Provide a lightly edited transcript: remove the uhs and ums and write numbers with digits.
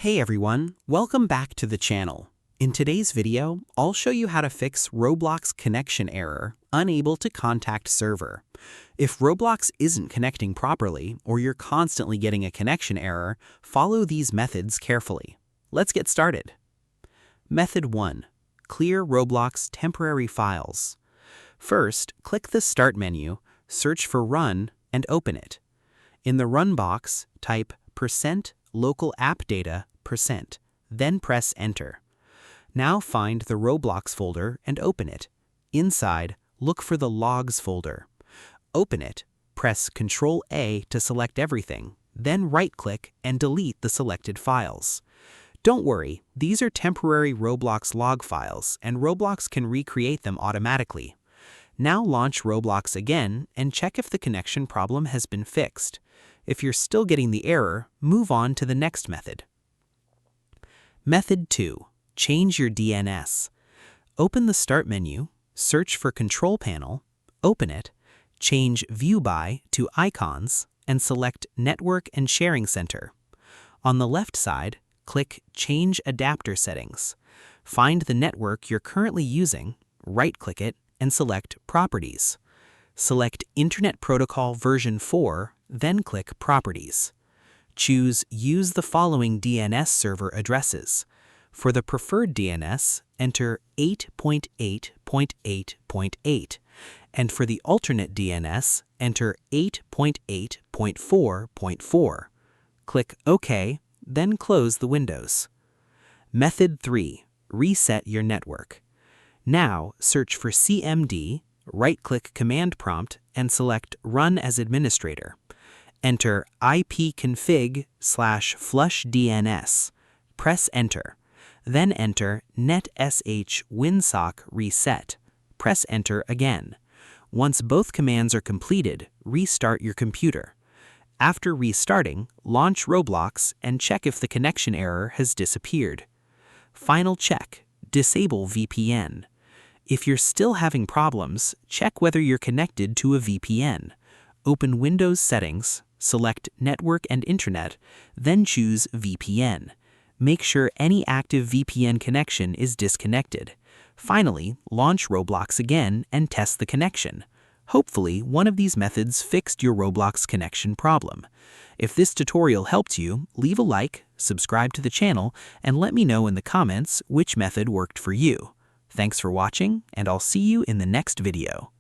Hey everyone, welcome back to the channel. In today's video, I'll show you how to fix Roblox connection error, unable to contact server. If Roblox isn't connecting properly or you're constantly getting a connection error, follow these methods carefully. Let's get started. Method 1. Clear Roblox temporary files. First, click the Start menu, search for Run, and open it. In the Run box, type %local app data %, then press Enter. Now find the Roblox folder and open it. Inside, look for the Logs folder. Open it, press Ctrl-A to select everything, then right-click and delete the selected files. Don't worry, these are temporary Roblox log files, and Roblox can recreate them automatically. Now launch Roblox again and check if the connection problem has been fixed. If you're still getting the error, move on to the next method. Method 2. Change your DNS. Open the Start menu, search for Control Panel, open it, change View By to Icons, and select Network and Sharing Center. On the left side, click Change Adapter Settings. Find the network you're currently using, right-click it, and select Properties. Select Internet Protocol version 4, then click Properties. Choose Use the following DNS server addresses. For the preferred DNS, enter 8.8.8.8, and for the alternate DNS, enter 8.8.4.4. Click OK, then close the windows. Method 3. Reset your network. Now search for CMD, right-click Command Prompt, and select Run as Administrator. Enter ipconfig/flushdns. Press Enter. Then enter netsh winsock reset. Press Enter again. Once both commands are completed, restart your computer. After restarting, launch Roblox and check if the connection error has disappeared. Final check. Disable VPN. If you're still having problems, check whether you're connected to a VPN. Open Windows Settings, select Network and Internet, then choose VPN. Make sure any active VPN connection is disconnected. Finally, launch Roblox again and test the connection. Hopefully, one of these methods fixed your Roblox connection problem. If this tutorial helped you, leave a like, subscribe to the channel, and let me know in the comments which method worked for you. Thanks for watching, and I'll see you in the next video.